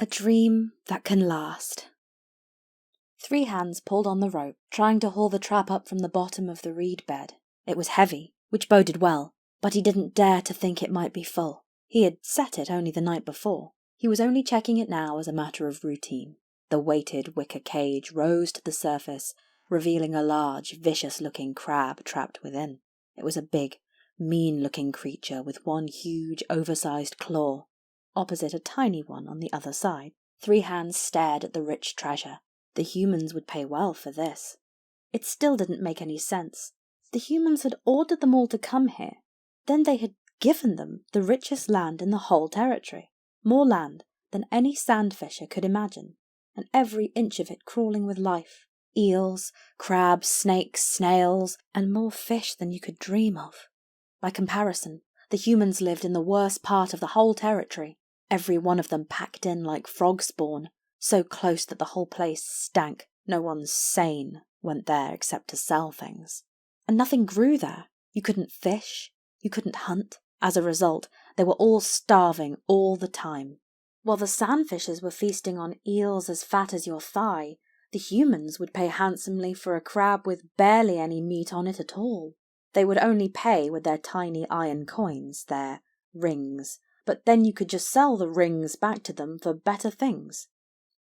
A dream that can last. 3 hands pulled on the rope, trying to haul the trap up from the bottom of the reed bed. It was heavy, which boded well, but he didn't dare to think it might be full. He had set it only the night before. He was only checking it now as a matter of routine. The weighted wicker cage rose to the surface, revealing a large, vicious-looking crab trapped within. It was a big, mean-looking creature with one huge, oversized claw, opposite a tiny one on the other side. 3 hands stared at the rich treasure. The humans would pay well for this. It still didn't make any sense. The humans had ordered them all to come here. Then they had given them the richest land in the whole territory. More land than any sandfisher could imagine, and every inch of it crawling with life. Eels, crabs, snakes, snails, and more fish than you could dream of. By comparison, the humans lived in the worst part of the whole territory, every one of them packed in like frog spawn, so close that the whole place stank. No one sane went there except to sell things. And nothing grew there. You couldn't fish, you couldn't hunt. As a result, they were all starving all the time. While the sandfishers were feasting on eels as fat as your thigh, the humans would pay handsomely for a crab with barely any meat on it at all. They would only pay with their tiny iron coins, their rings, but then you could just sell the rings back to them for better things.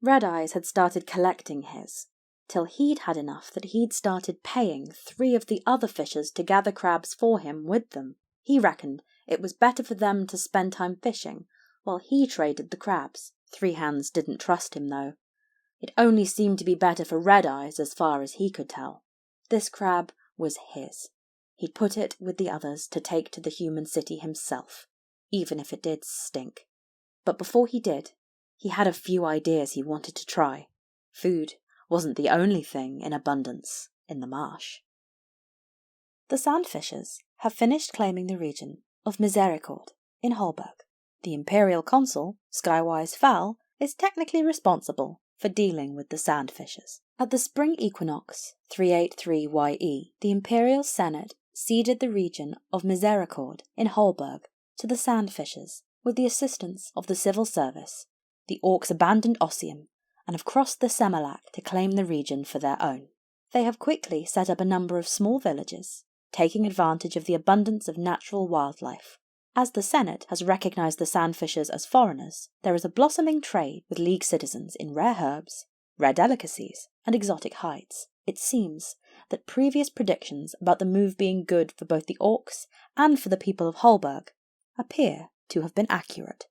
Red Eyes had started collecting his, till he'd had enough that he'd started paying 3 of the other fishers to gather crabs for him with them. He reckoned it was better for them to spend time fishing, while he traded the crabs. 3 hands didn't trust him, though. It only seemed to be better for Red Eyes as far as he could tell. This crab was his. He'd put it with the others to take to the human city himself, even if it did stink. But before he did, he had a few ideas he wanted to try. Food wasn't the only thing in abundance in the marsh. The sandfishers have finished claiming the region of Misericord in Holberg. The imperial consul, Skywise Fowl, is technically responsible for dealing with the sandfishers. At the spring equinox 383 YE, the imperial senate ceded the region of Misericord in Holberg to the sandfishers with the assistance of the civil service. The orcs abandoned Ossium and have crossed the Semilak to claim the region for their own. They have quickly set up a number of small villages, taking advantage of the abundance of natural wildlife. As the Senate has recognized the sandfishers as foreigners, there is a blossoming trade with League citizens in rare herbs, rare delicacies, and exotic hides. It seems that previous predictions about the move being good for both the orcs and for the people of Holberg appear to have been accurate.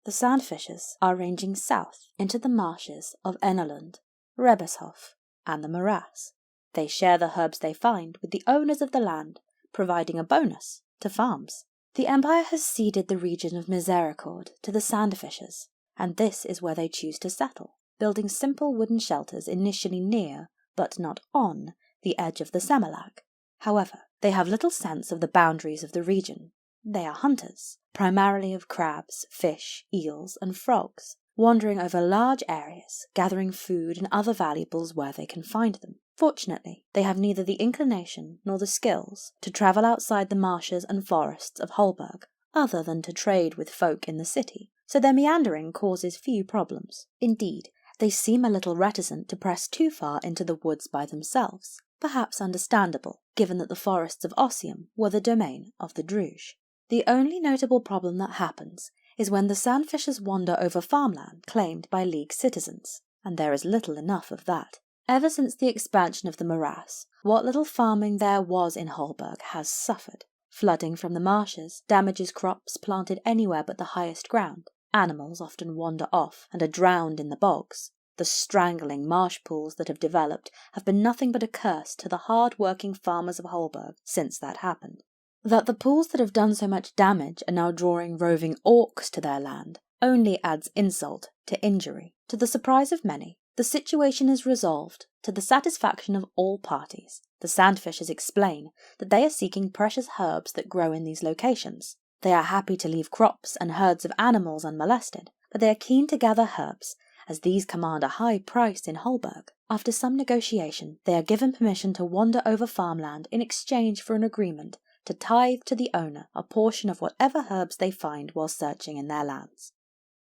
The sandfishers are ranging south into the marshes of Enneland, Rebeshof, and the morass. They share the herbs they find with the owners of the land, providing a bonus to farms. The Empire has ceded the region of Misericord to the sandfishers, and this is where they choose to settle, building simple wooden shelters initially near, but not on, the edge of the Semilak. However, they have little sense of the boundaries of the region. They are hunters, primarily of crabs, fish, eels, and frogs, wandering over large areas, gathering food and other valuables where they can find them. Fortunately, they have neither the inclination nor the skills to travel outside the marshes and forests of Holberg, other than to trade with folk in the city, so their meandering causes few problems. Indeed, they seem a little reticent to press too far into the woods by themselves, perhaps understandable, given that the forests of Ossium were the domain of the Druge. The only notable problem that happens is when the sandfishers wander over farmland claimed by League citizens, and there is little enough of that. Ever since the expansion of the morass, what little farming there was in Holberg has suffered. Flooding from the marshes damages crops planted anywhere but the highest ground. Animals often wander off and are drowned in the bogs. The strangling marsh pools that have developed have been nothing but a curse to the hard-working farmers of Holberg since that happened. That the pools that have done so much damage are now drawing roving orcs to their land only adds insult to injury. To the surprise of many, the situation is resolved to the satisfaction of all parties. The sandfishers explain that they are seeking precious herbs that grow in these locations. They are happy to leave crops and herds of animals unmolested, but they are keen to gather herbs, as these command a high price in Holberg. After some negotiation, they are given permission to wander over farmland in exchange for an agreement to tithe to the owner a portion of whatever herbs they find while searching in their lands.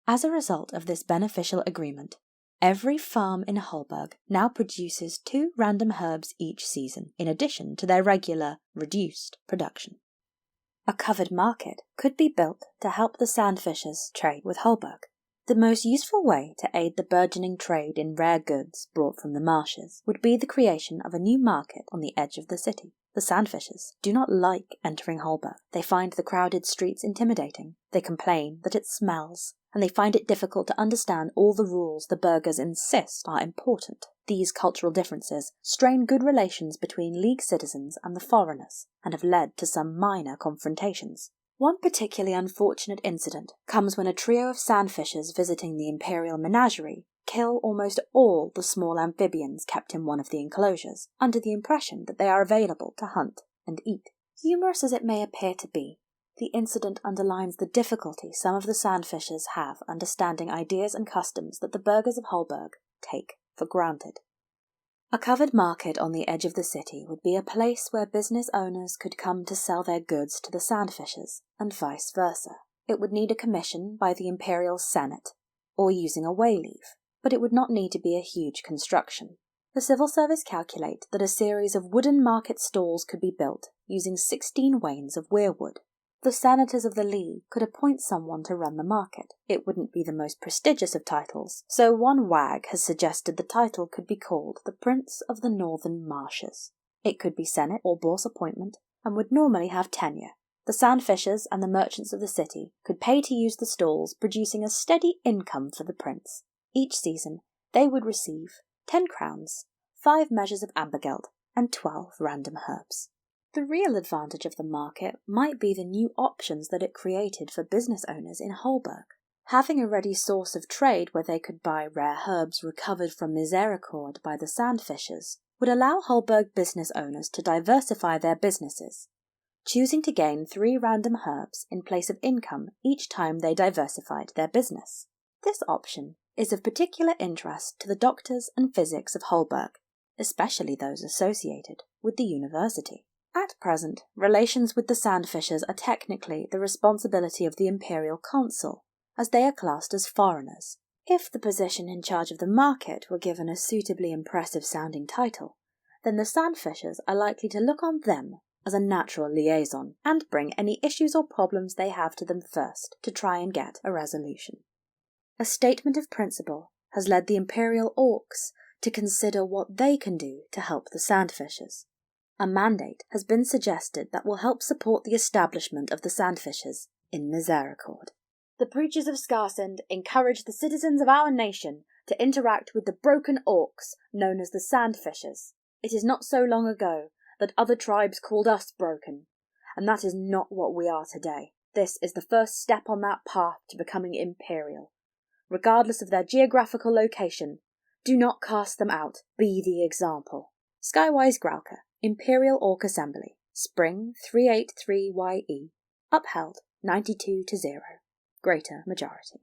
As a result of this beneficial agreement, every farm in Holberg now produces 2 random herbs each season, in addition to their regular, reduced production. A covered market could be built to help the sandfishers trade with Holberg. The most useful way to aid the burgeoning trade in rare goods brought from the marshes would be the creation of a new market on the edge of the city. The sandfishers do not like entering Holberg. They find the crowded streets intimidating. They complain that it smells, and they find it difficult to understand all the rules the burghers insist are important. These cultural differences strain good relations between League citizens and the foreigners, and have led to some minor confrontations. One particularly unfortunate incident comes when a trio of sandfishers visiting the imperial menagerie kill almost all the small amphibians kept in one of the enclosures, under the impression that they are available to hunt and eat. Humorous as it may appear to be, the incident underlines the difficulty some of the sandfishers have understanding ideas and customs that the burghers of Holberg take for granted. A covered market on the edge of the city would be a place where business owners could come to sell their goods to the sandfishers, and vice versa. It would need a commission by the Imperial Senate, or using a wayleave, but it would not need to be a huge construction. The civil service calculate that a series of wooden market stalls could be built using 16 wains of weirwood. The senators of the League could appoint someone to run the market. It wouldn't be the most prestigious of titles, so one wag has suggested the title could be called the Prince of the Northern Marshes. It could be Senate or bourse appointment, and would normally have tenure. The sandfishers and the merchants of the city could pay to use the stalls, producing a steady income for the prince. Each season they would receive 10 crowns, 5 measures of ambergeld, and 12 random herbs. The real advantage of the market might be the new options that it created for business owners in Holberg. Having a ready source of trade where they could buy rare herbs recovered from misericord by the sandfishers would allow Holberg business owners to diversify their businesses, choosing to gain 3 random herbs in place of income each time they diversified their business. This option is of particular interest to the doctors and physics of Holberg, especially those associated with the university. At present, relations with the sandfishers are technically the responsibility of the imperial consul, as they are classed as foreigners. If the position in charge of the market were given a suitably impressive-sounding title, then the sandfishers are likely to look on them as a natural liaison, and bring any issues or problems they have to them first to try and get a resolution. A statement of principle has led the imperial orcs to consider what they can do to help the sandfishers. A mandate has been suggested that will help support the establishment of the sandfishers in misericord. The preachers of Skarsund encourage the citizens of our nation to interact with the broken orcs known as the sandfishers. It is not so long ago that other tribes called us broken, and that is not what we are today. This is the first step on that path to becoming imperial. Regardless of their geographical location, do not cast them out, be the example. Skywise Grauka, Imperial Orc Assembly, Spring 383YE, upheld 92-0, greater majority.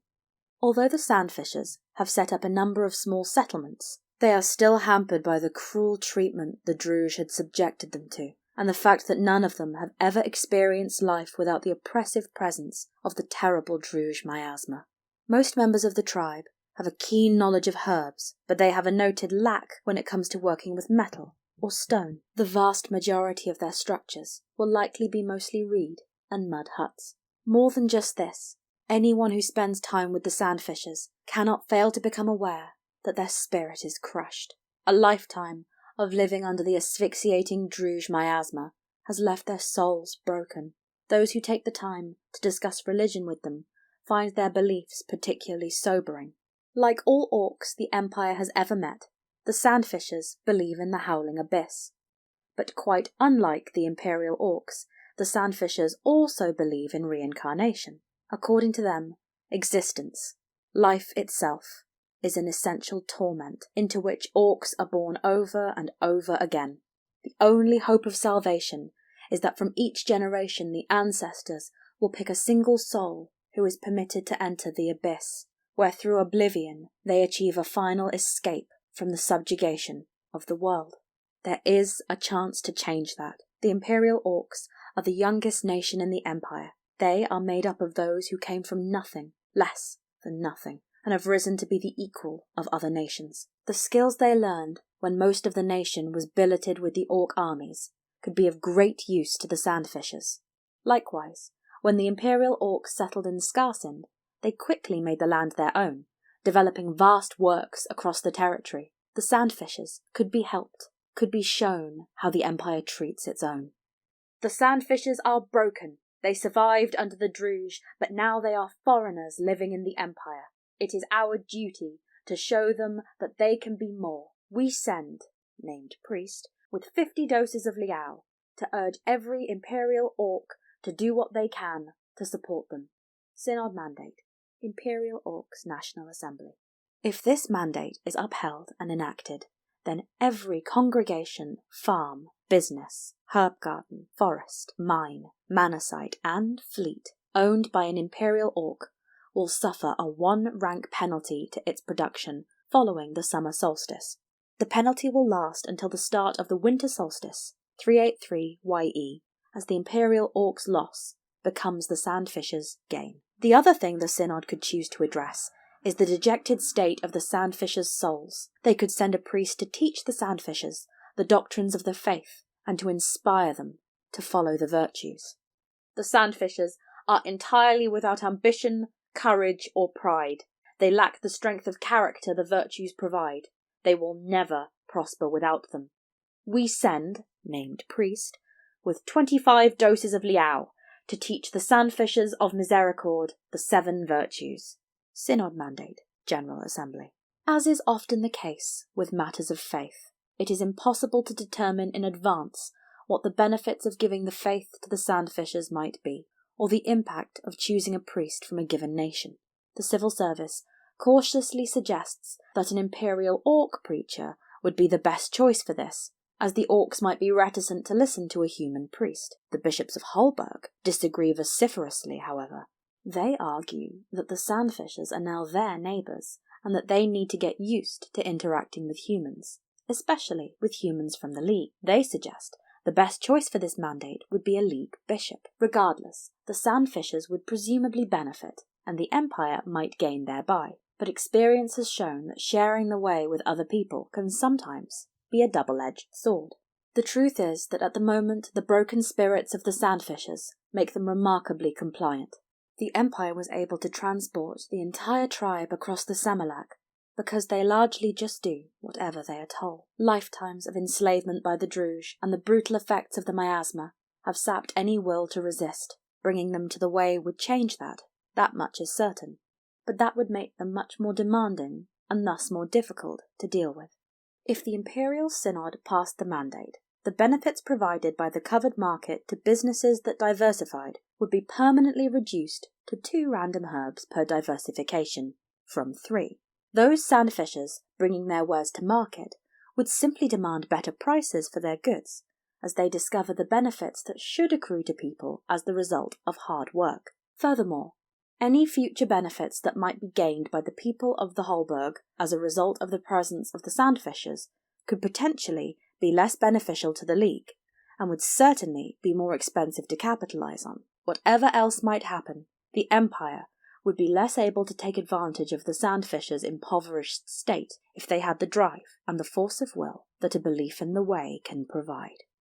Although the sandfishers have set up a number of small settlements, they are still hampered by the cruel treatment the Druge had subjected them to, and the fact that none of them have ever experienced life without the oppressive presence of the terrible Druge miasma. Most members of the tribe have a keen knowledge of herbs, but they have a noted lack when it comes to working with metal or stone. The vast majority of their structures will likely be mostly reed and mud huts. More than just this, anyone who spends time with the sandfishers cannot fail to become aware that their spirit is crushed. A lifetime of living under the asphyxiating Druge miasma has left their souls broken. Those who take the time to discuss religion with them find their beliefs particularly sobering. Like all orcs the Empire has ever met, the sandfishers believe in the howling abyss. But quite unlike the Imperial orcs, the sandfishers also believe in reincarnation. According to them, existence, life itself, is an essential torment into which orcs are born over and over again. The only hope of salvation is that from each generation the ancestors will pick a single soul who is permitted to enter the abyss, where through oblivion they achieve a final escape from the subjugation of the world. There is a chance to change that. The Imperial Orcs are the youngest nation in the Empire. They are made up of those who came from nothing less than nothing, and have risen to be the equal of other nations. The skills they learned when most of the nation was billeted with the orc armies could be of great use to the sandfishers. Likewise, when the imperial orcs settled in Skarsind, they quickly made the land their own, developing vast works across the territory. The sandfishers could be helped, could be shown how the empire treats its own. The sandfishers are broken. They survived under the Druge, but now they are foreigners living in the empire. It is our duty to show them that they can be more. We send, named priest, with 50 doses of liao, to urge every imperial orc to do what they can to support them. Synod Mandate, Imperial Orcs National Assembly. If this mandate is upheld and enacted, then every congregation, farm, business, herb garden, forest, mine, manor site, and fleet owned by an imperial orc will suffer a 1-rank penalty to its production following the summer solstice. The penalty will last until the start of the winter solstice, 383 YE, as the imperial orc's loss becomes the sandfishers' gain. The other thing the synod could choose to address is the dejected state of the sandfishers' souls. They could send a priest to teach the sandfishers the doctrines of the faith and to inspire them to follow the virtues. The sandfishers are entirely without ambition, courage, or pride. They lack the strength of character the virtues provide. They will never prosper without them. We send, named priest, with 25 doses of liao to teach the sandfishers of misericord the 7 virtues. Synod Mandate, General Assembly. As is often the case with matters of faith, it is impossible to determine in advance what the benefits of giving the faith to the sandfishers might be, or the impact of choosing a priest from a given nation. The civil service cautiously suggests that an imperial orc preacher would be the best choice for this, as the orcs might be reticent to listen to a human priest. The bishops of Holberg disagree vociferously, however. They argue that the sandfishers are now their neighbours, and that they need to get used to interacting with humans, especially with humans from the League. They suggest the best choice for this mandate would be a League bishop. Regardless, the sandfishers would presumably benefit, and the Empire might gain thereby. But experience has shown that sharing the way with other people can sometimes be a double-edged sword. The truth is that at the moment the broken spirits of the sandfishers make them remarkably compliant. The Empire was able to transport the entire tribe across the Samalak because they largely just do whatever they are told. Lifetimes of enslavement by the Druge and the brutal effects of the miasma have sapped any will to resist. Bringing them to the way would change that much is certain, but that would make them much more demanding and thus more difficult to deal with. If the Imperial Synod passed the mandate, the benefits provided by the covered market to businesses that diversified would be permanently reduced to 2 random herbs per diversification, from 3. Those sandfishers bringing their wares to market would simply demand better prices for their goods, as they discover the benefits that should accrue to people as the result of hard work. Furthermore, any future benefits that might be gained by the people of the Holberg as a result of the presence of the sandfishers could potentially be less beneficial to the League, and would certainly be more expensive to capitalise on. Whatever else might happen, the Empire would be less able to take advantage of the sandfishers' impoverished state if they had the drive and the force of will that a belief in the way can provide.